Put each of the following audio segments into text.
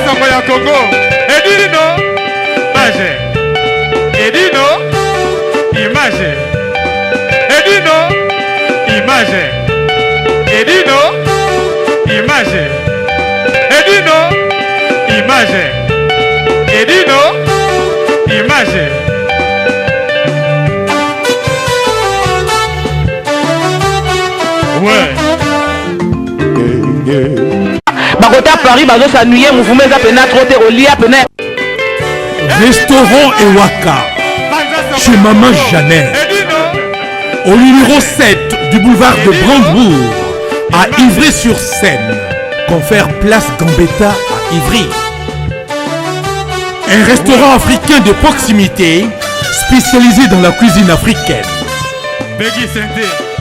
sango ya Congo. Edino, image. Edino, image. Edino, image. Edino, image. Edino, image. Edino, image. Ouais. Bakota à Paris, bazo s'ennuyer, mouvement ça pena trop au lit à pena. Restaurant Ewaka chez Maman Jeannette au numéro 7 du boulevard de Brandebourg à Ivry-sur-Seine. Confère place Gambetta à Ivry. Un restaurant africain de proximité spécialisé dans la cuisine africaine.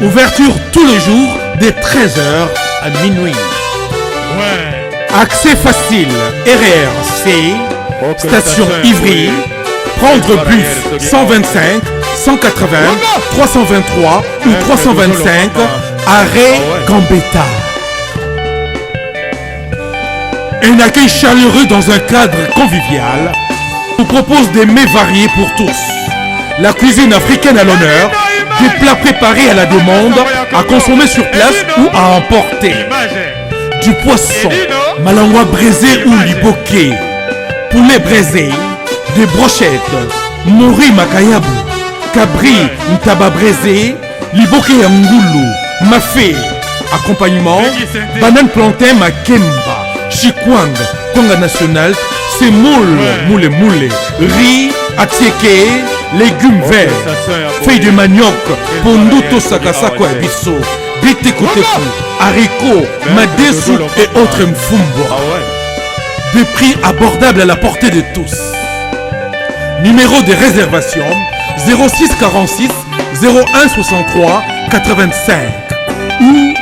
Ouverture tous les jours dès 13h à minuit. Ouais. Accès facile, RRC, station Ivry, prendre bus 125, 180, 323 ou 325, arrêt Gambetta. Un accueil chaleureux dans un cadre convivial vous propose des mets variés pour tous. La cuisine africaine à l'honneur, des plats préparés à la demande, à consommer sur place ou à emporter. Du poisson, malangwa braisé ou liboké, poulet braisé, des brochettes, mori makayabu, cabri ntaba braisé, liboké yangoulou, mafé, accompagnement, banane plantain makemba, chikwang, konga national, semoule, moule, riz, atieke, légumes verts, feuilles de manioc, ponduto sakasako et bisso, bitekoteku, haricots, madesu et autres mfumbo. Des prix abordables à la portée de tous. Numéro de réservation 06 46 01 63 85 ou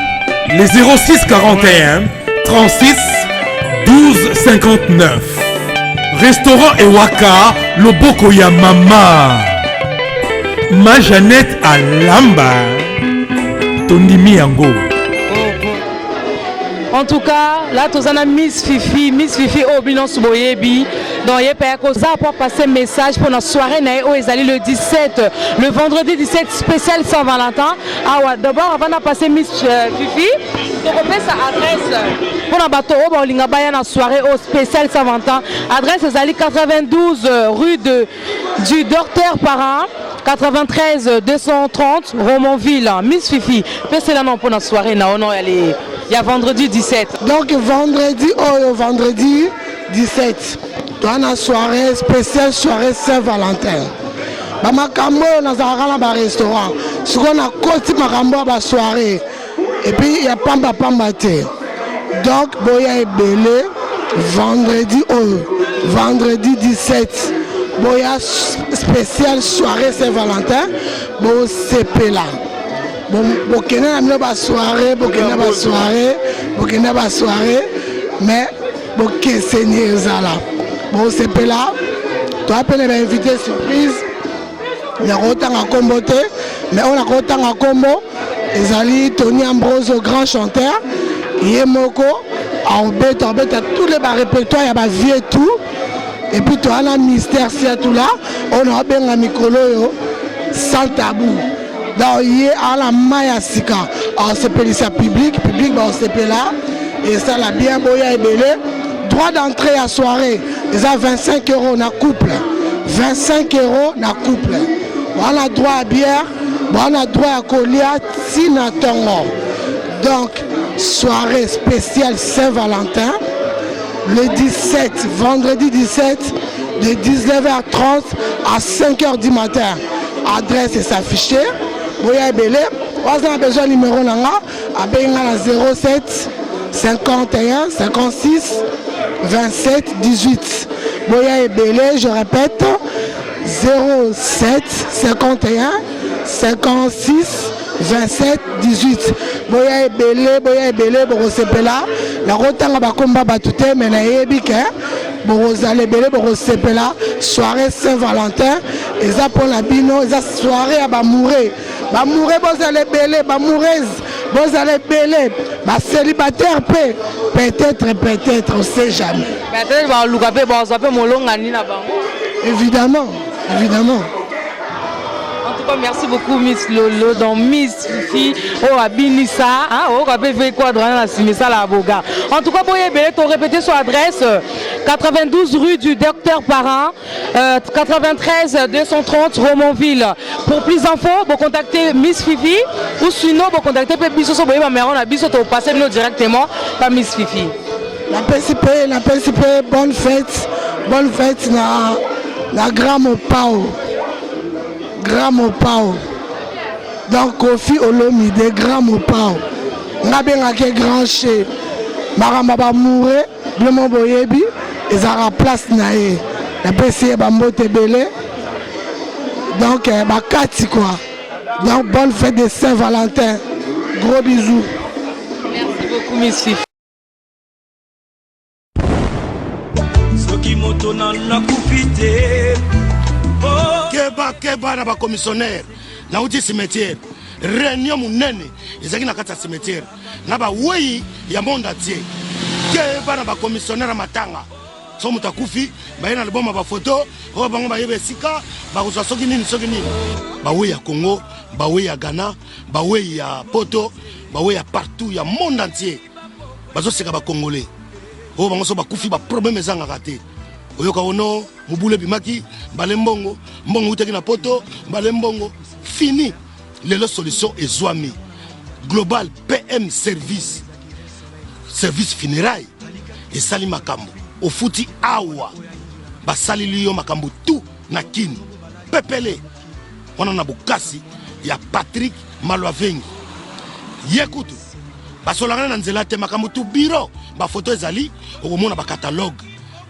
les 06 41 36 12 59. Restaurant Ewaka, Loboko ya Mama. Ma Jeannette à Lamba. Tondimi Yango. En tout cas, là, tu as Miss Fifi au bilan Souboyebi. Donc, il y a pour passer message pour notre soirée le 17, le vendredi 17 spécial Saint-Valentin. Ah ouais, d'abord, avant de passer Miss Fifi, tu refais sa adresse pour la bateau au soirée au spécial Saint-Valentin. Adresse est 92 rue du Docteur Parrain. 93 230 Romonville, Miss Fifi. C'est là non pour notre soirée. Il y a vendredi 17. Donc vendredi 17. Dans la soirée spéciale soirée Saint-Valentin. Makambo dans un restaurant. Ce qu'on a côté Makambo à la soirée. Et puis il y a Pamba Té. Donc Boya est belé vendredi 17. Boya spécial soirée Saint-Valentin. Bon CP là. Bon kena na soirée, mais bon seigneur là. Bon CP là. Tu as les invités surprise. Il y a autant à comboter, mais on a autant à combo. Ezali Tony Ambrose, grand chanteur. Yemoko, en bête à tous les répertoires, il y a vie et tout. Et puis tu as un mystère, c'est tout là. On a bien un micro sans tabou. Donc il y a la Maya Sika. On s'appelle ça public, on s'appelle là. Et ça l'a bien boya et belé. Droit d'entrée à soirée, ils ont 25 € na couple. 25 € na couple. On a droit à bière, on a droit à colia, Tinatongo. Donc, soirée spéciale Saint-Valentin, le 17, vendredi 17, de 19h30 à 5h du matin. Adresse est affichée. Boya Belé, on a besoin du numéro à 07 51 56 27 18. Boya Belé, je répète, 07 51 56 27 18. Boya Belé, Borosepela, la rotanga bakomba batute, mais na yebike, Borosale Belé, Borosepela, soirée Saint-Valentin, et ça pour la bino, et ça soirée à Bamouré. Bamouré, Bosale Belé, Bamourez, vous allez belé, ma célibataire peut, peut-être, on sait jamais. Évidemment, évidemment. En tout cas, merci beaucoup Miss Lolo, donc Miss Fifi, oh Abinissa, oh Abé quoi dans la Simissa la Boga. En tout cas, pour répéter son adresse, 92 rue du Docteur Parent, 93 230 Romonville. Pour plus d'infos, vous contactez Miss Fifi ou sinon vous contactez Pépiso Soboye, ma mère on a biso au passer nous directement par Miss Fifi. La PCP, bonne fête na Grand Pao. Donc Kofi Olomide Grand Pao. Na bengake grand chez Maramba ba mouré, Blemon Boyebi, ils ont la place naé. La PCP ba mbote belé. Donc ba kati quoi. Donc bonne fête de Saint-Valentin. Gros bisous. Merci beaucoup Miss Fifi. Keba na ba commissionnaire na uti cimetière réunion munene ezaki na kata cimetière na ba wei ya monde entier keba na ba commissionnaire matanga so mutakufi ba yena liboma ba photo o bango ba yebe sika ba kozwa soki nini ba wei ya Congo ba wei ya Ghana ba wei ya Poto ba wei ya partout ya monde entier bazo seka ba congolais o bango so ba kufi ba problème ezanga raté oyoka ono mubule bimaki balembongo mbongo utaki na poto balembongo fini lelo solution ezwami global PM service funérailles et sali makambo ofuti awa basali liyo makambo tout na kini pepele wana na bukasi ya Patrick Malwavengi yekutu basolanga na nzela te makambo tout bureau ba photo ezali okomona ba catalogue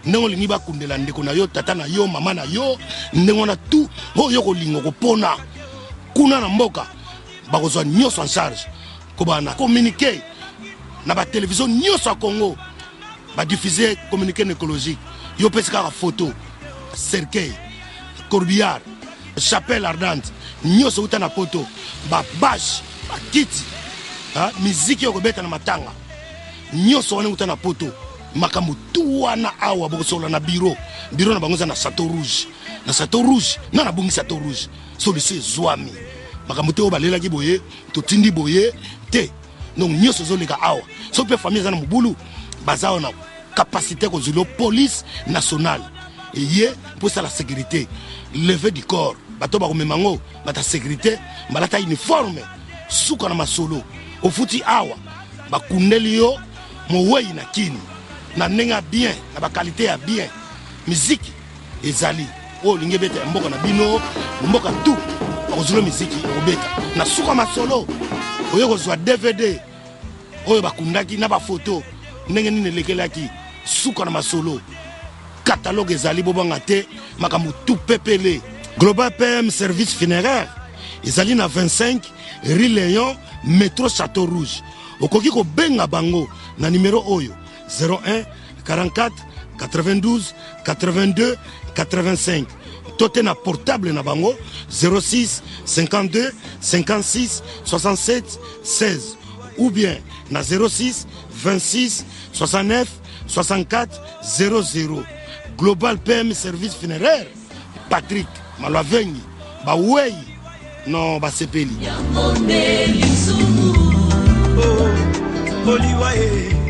ndenge olingi bakundela ndeko na yo tata na yo mama na yo ndenge wana tu oyo kolinga kopona kuna na mboka bakozwa nyonso en charge kobana communiquer na ba télévision nyonso ya Congo ba diffuser communiqué écologique yo pesi kaka photo cercueil corbillard chapelle ardente nyonso uta na poto ba bâche ba kiti miziki yo kobeta na matanga nyonso wana uta na poto makambo tu wana awa bokosola na bureau na bangoza na Château Rouge na bongi Château Rouge solution zwami makambo te obalela ki boye to tindi boye te donc nyonso zoleka awa so pe famille za na mubulu bazao na capacité ko zulo police nationale et yé pour ça la sécurité lever du corps bato ba komemango bata sécurité balata uniforme suka na masolo ofuti awa bakundeli yo mowei na kini na nenga bien na ba qualité ya bien musique ezali o linge beta mboka na bino mboka tout ozulo musique obeta na suka masolo oyo kozwa DVD oyo bakundaki na ba photo ndenge nini lekelaki suka na masolo catalogue ezali bobanga te makambo tout pepele global PM service funéraire ezali na 25 rue Léon métro Château Rouge okoki ko benga bango na numéro oyo 01 44 92 82 85 tote na portable na bango 06 52 56 67 16 ou bien na 06 26 69 64 00 Global PM service funéraire Patrick Malwavengi bawei non basepeli Oliwae